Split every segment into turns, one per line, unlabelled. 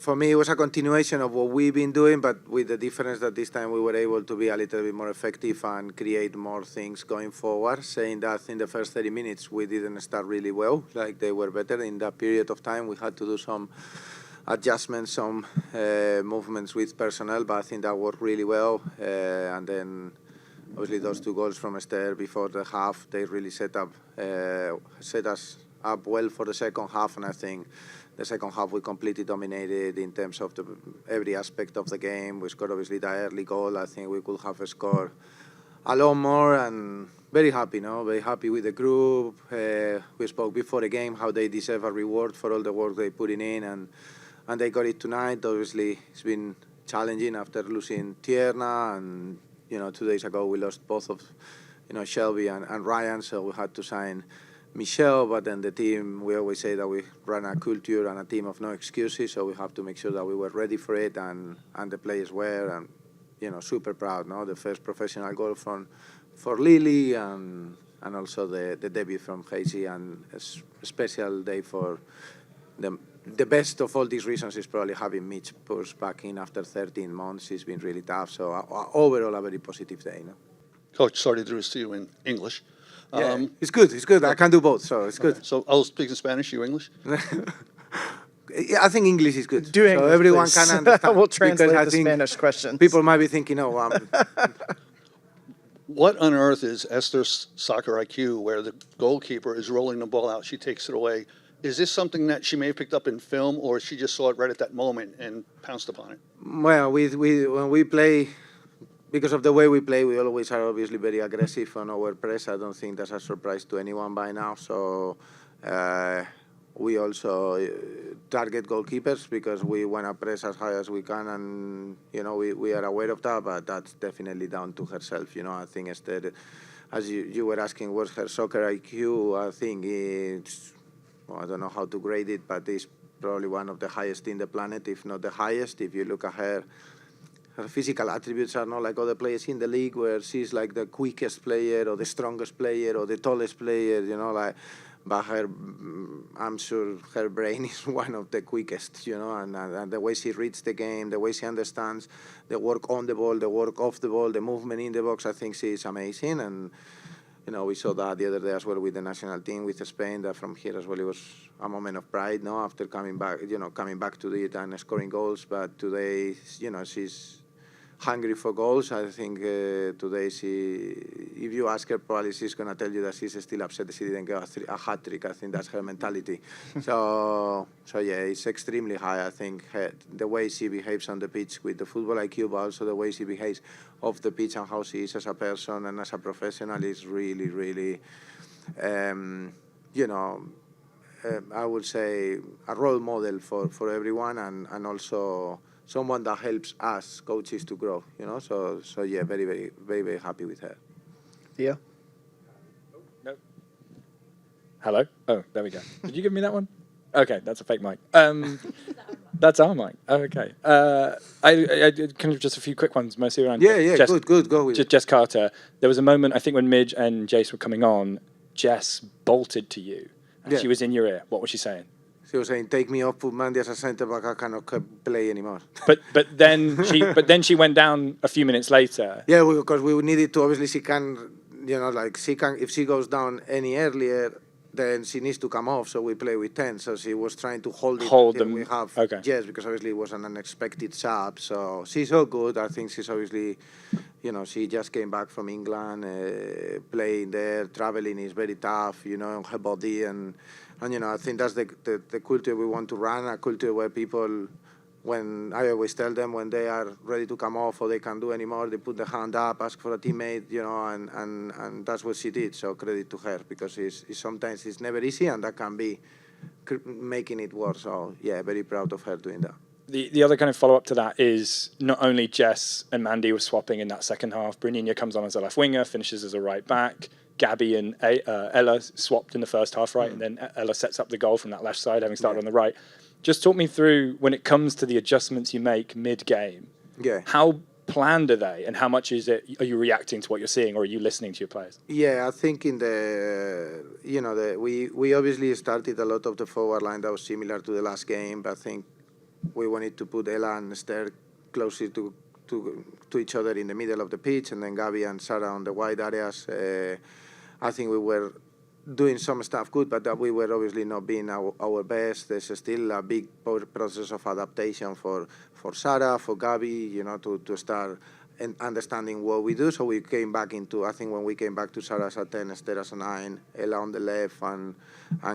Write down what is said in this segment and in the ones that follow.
for me, it was a continuation of what we've been doing, but with the difference that this time we were able to be a little bit more effective and create more things going forward, saying that in the first 30 minutes we didn't start really well, like they were better. In that period of time, we had to do some adjustments, some movements with personnel, but I think that worked really well. And then obviously those 2 goals from Esther before the half, they really set us up well for the second half, and I think the second half we completely dominated in terms of every aspect of the game. We scored obviously the early goal. I think we could have scored a lot more, and very happy, very happy with the group. We spoke before the game how they deserve a reward for all the work they put in, and they got it tonight. Obviously, it's been challenging after losing Tierna, and 2 days ago we lost both of Shelby and Ryan, so we had to sign Michelle. But then the team, we always say that we run a culture and a team of no excuses, so we have to make sure that we were ready for it, and the players were, and super proud. The first professional goal for Lily, and also the debut from Hazy, and a special day for them. The best of all these reasons is probably having Mitch pushed back in after 13 months. It's been really tough. So overall, a very positive day.
Coach, sorry to do this to you in English.
Yeah, it's good. It's good. I can do both, so it's good.
Okay. So I'll speak in Spanish, you English?
Yeah, I think English is good.
Do English,
so everyone
please.
can understand.
We'll translate
I
the
think
Spanish questions.
People might be thinking,
What on earth is Esther's soccer IQ where the goalkeeper is rolling the ball out, she takes it away? Is this something that she may have picked up in film, or she just saw it right at that moment and pounced upon it?
Well, when we play, because of the way we play, we always are obviously very aggressive on our press. I don't think that's a surprise to anyone by now. So we also target goalkeepers because we want to press as high as we can, and we are aware of that. But that's definitely down to herself. I think Esther, as you were asking, what's her soccer IQ? I think it's, I don't know how to grade it, but it's probably one of the highest in the planet, if not the highest. If you look at her physical attributes are not like other players in the league, where she's like the quickest player or the strongest player or the tallest player, but I'm sure her brain is one of the quickest, and the way she reads the game, the way she understands the work on the ball, the work off the ball, the movement in the box, I think she is amazing. And we saw that the other day as well with the national team, with Spain, that from here as well, it was a moment of pride, after coming back to it and scoring goals. But today, she's hungry for goals. I think today if you ask her, probably she's going to tell you that she's still upset that she didn't get a hat-trick. I think that's her mentality. So yeah, it's extremely high. I think the way she behaves on the pitch with the football IQ, but also the way she behaves off the pitch and how she is as a person and as a professional is really, really, I would say a role model for everyone, and also someone that helps us coaches to grow, So yeah, very, very, very, very happy with her.
Theo?
No. Hello? Oh, there we go. Did you give me that one? Okay, that's a fake mic. That's our mic. Oh, okay. I kind of just a few quick ones, mostly around.
Yeah, Jess, good. Go with it.
Jess Carter. There was a moment, I think, when Midge and Jace were coming on, Jess bolted to you. And
Yeah.
She was in your ear. What was she saying?
She was saying, "Take me off, put Mandy as a centre back. I cannot play anymore."
But then she went down a few minutes later.
Yeah, because we needed to. Obviously, she can, she can. If she goes down any earlier, then she needs to come off. So we play with 10. So she was trying to hold them. We have yes, because obviously it was an unexpected sub. So she's so good. I think she's obviously, she just came back from England, playing there. Traveling is very tough, on her body and I think that's the culture we want to run, a culture where people, when I always tell them when they are ready to come off or they can't do anymore, they put the hand up, ask for a teammate, and that's what she did. So credit to her, because sometimes it's never easy, and that can be making it worse. So yeah, very proud of her doing that.
The other kind of follow-up to that is not only Jess and Mandy were swapping in that second half, Brunina comes on as a left winger, finishes as a right back. Gabby and Ella swapped in the first half, right? And then Ella sets up the goal from that left side, having started on the right. Just talk me through, when it comes to the adjustments you make mid-game, how planned are they, and how much are you reacting to what you're seeing, or are you listening to your players?
Yeah, I think in we obviously started a lot of the forward line that was similar to the last game, but I think we wanted to put Ella and Esther closer to each other in the middle of the pitch, and then Gabby and Sarah on the wide areas. I think we were doing some stuff good, but that we were obviously not being our best. There's still a big process of adaptation for Sarah, for Gabby, to start and understanding what we do. So we came back into, I think when we came back to Sarah as a 10, Esther as a 9, Ella on the left, and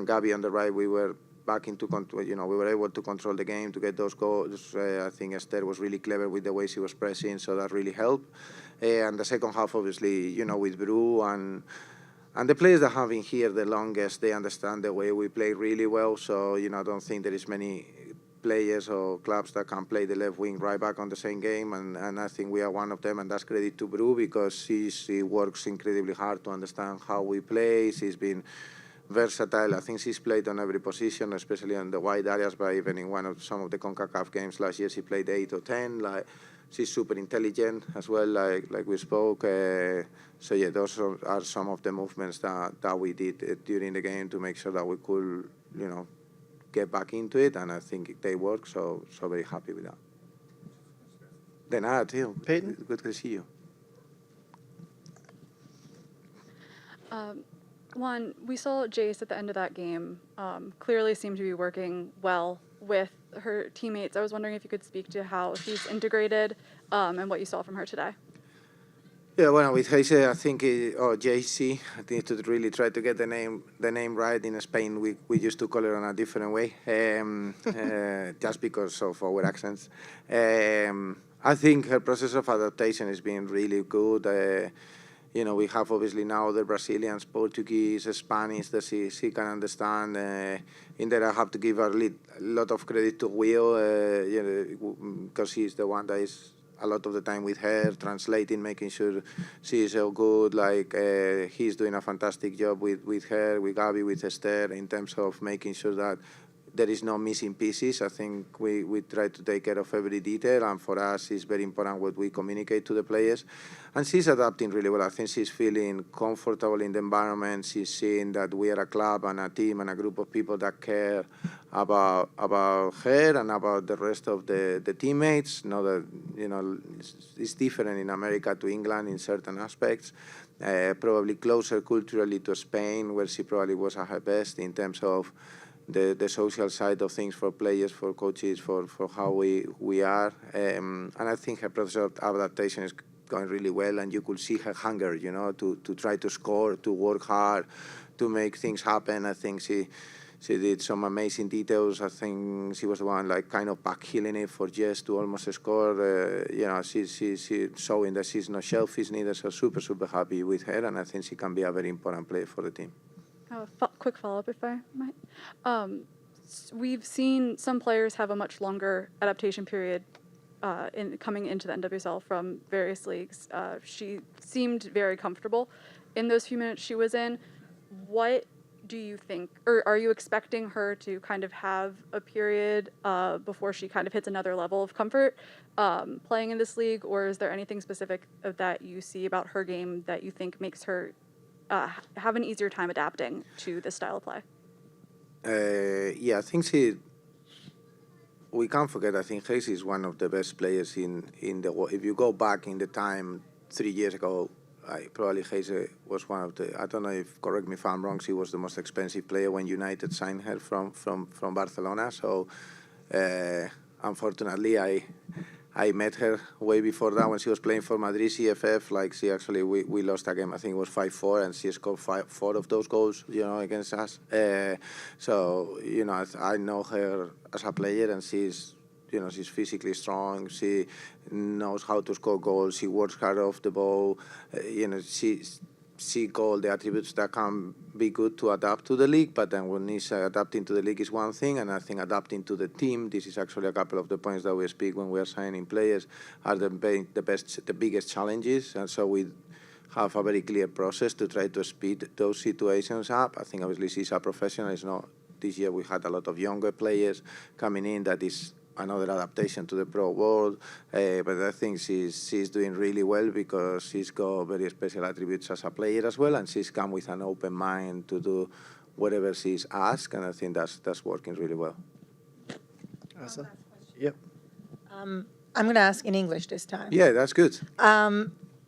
Gabby on the right, we were back into control. We were able to control the game, to get those goals. I think Esther was really clever with the way she was pressing, so that really helped. And the second half, obviously, with Brew and the players that have been here the longest, they understand the way we play really well. So, I don't think there is many players or clubs that can play the left wing right back on the same game, and I think we are one of them, and that's credit to Brew, because she works incredibly hard to understand how we play. She's been versatile. I think she's played on every position, especially on the wide areas, but even in some of the CONCACAF games last year, she played 8 or 10. She's super intelligent as well, like we spoke. So yeah, those are some of the movements that we did during the game to make sure that we could, get back into it, and I think they work, so very happy with that. Then too.
Peyton?
Good to see you.
Juan, we saw Jace at the end of that game clearly seemed to be working well with her teammates. I was wondering if you could speak to how she's integrated and what you saw from her today.
Yeah, well, with Heise, I think, or JC, I think to really try to get the name right. In Spain, we used to call it on a different way, just because of our accents. I think her process of adaptation has been really good. We have obviously now the Brazilians, Portuguese, Spanish that she can understand. In there, I have to give her a lot of credit to Will, because he's the one that is a lot of the time with her, translating, making sure she is so good. He's doing a fantastic job with her, with Gabby, with Esther, in terms of making sure that there is no missing pieces. I think we try to take care of every detail, and for us, it's very important what we communicate to the players. And she's adapting really well. I think she's feeling comfortable in the environment. She's seeing that we are a club and a team and a group of people that care about her and about the rest of the teammates. Know that, it's different in America to England in certain aspects. Probably closer culturally to Spain, where she probably was at her best in terms of the social side of things for players, for coaches, for how we are. And I think her process of adaptation is going really well, and you could see her hunger, to try to score, to work hard, to make things happen. I think she did some amazing details. I think she was the one kind of back-heeling it for Jess to almost score. She's showing that she's not selfish neither, so super, super happy with her, and I think she can be a very important player for the team.
Quick follow-up, if I might. We've seen some players have a much longer adaptation period in coming into the NWSL from various leagues. She seemed very comfortable in those few minutes she was in. What do you think, or are you expecting her to kind of have a period before she kind of hits another level of comfort playing in this league, or is there anything specific that you see about her game that you think makes her have an easier time adapting to this style of play?
Yeah, I think we can't forget, I think Hayes is one of the best players in the world. If you go back in the time 3 years ago, probably Hayes was one of the, I don't know if, correct me if I'm wrong, she was the most expensive player when United signed her from Barcelona. So unfortunately, I met her way before that when she was playing for Madrid CFF. We lost a game, I think it was 5-4, and she scored 4 of those goals, against us. So, I know her as a player, and she's physically strong. She knows how to score goals. She works hard off the ball. She got all the attributes that can be good to adapt to the league, but then when it's adapting to the league is one thing, and I think adapting to the team, this is actually a couple of the points that we speak when we are signing players, are the biggest challenges, and so we have a very clear process to try to speed those situations up. I think obviously she's a professional. It's not, this year we had a lot of younger players coming in. That is another adaptation to the pro world, but I think she's doing really well because she's got very special attributes as a player as well, and she's come with an open mind to do whatever she's asked, and I think that's working really well.
Asa?
Yep.
I'm going to ask in English this time.
Yeah, that's good.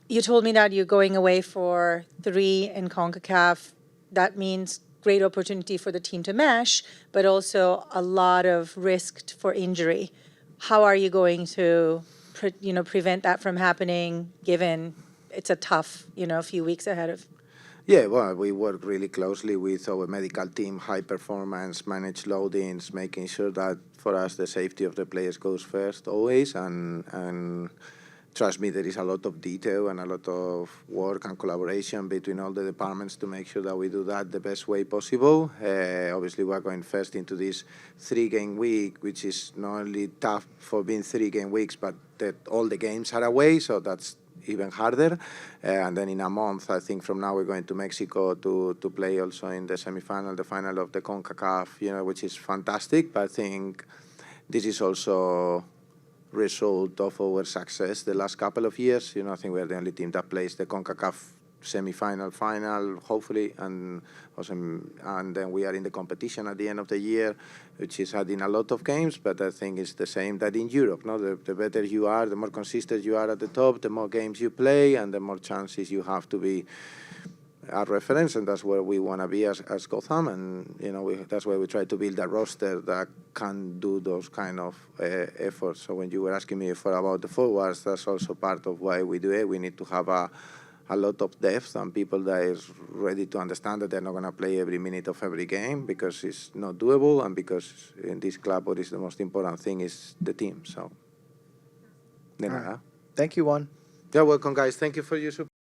You told me that you're going away for 3 in CONCACAF. That means great opportunity for the team to mesh, but also a lot of risk for injury. How are you going to, prevent that from happening, given it's a tough, few weeks ahead of?
Yeah, well, we work really closely with our medical team, high performance, manage loadings, making sure that for us the safety of the players goes first always. And trust me, there is a lot of detail and a lot of work and collaboration between all the departments to make sure that we do that the best way possible. Obviously, we're going first into this 3-game week, which is not only tough for being 3-game weeks, but that all the games are away, so that's even harder. And then in a month, I think from now, we're going to Mexico to play also in the semifinal, the final of the CONCACAF, which is fantastic. But I think this is also result of our success the last couple of years. I think we're the only team that plays the CONCACAF semi-final, final, hopefully, and then we are in the competition at the end of the year, which is adding a lot of games. But I think it's the same that in Europe. No, the better you are, the more consistent you are at the top, the more games you play, and the more chances you have to be a reference, and that's where we want to be as Gotham, and that's why we try to build a roster that can do those kind of efforts. So when you were asking me about the forwards, that's also part of why we do it. We need to have a lot of depth and people that is ready to understand that they're not going to play every minute of every game, because it's not doable, and because in this club what is the most important thing is the team. So,
Thank you, Juan.
You're welcome, guys. Thank you for your support.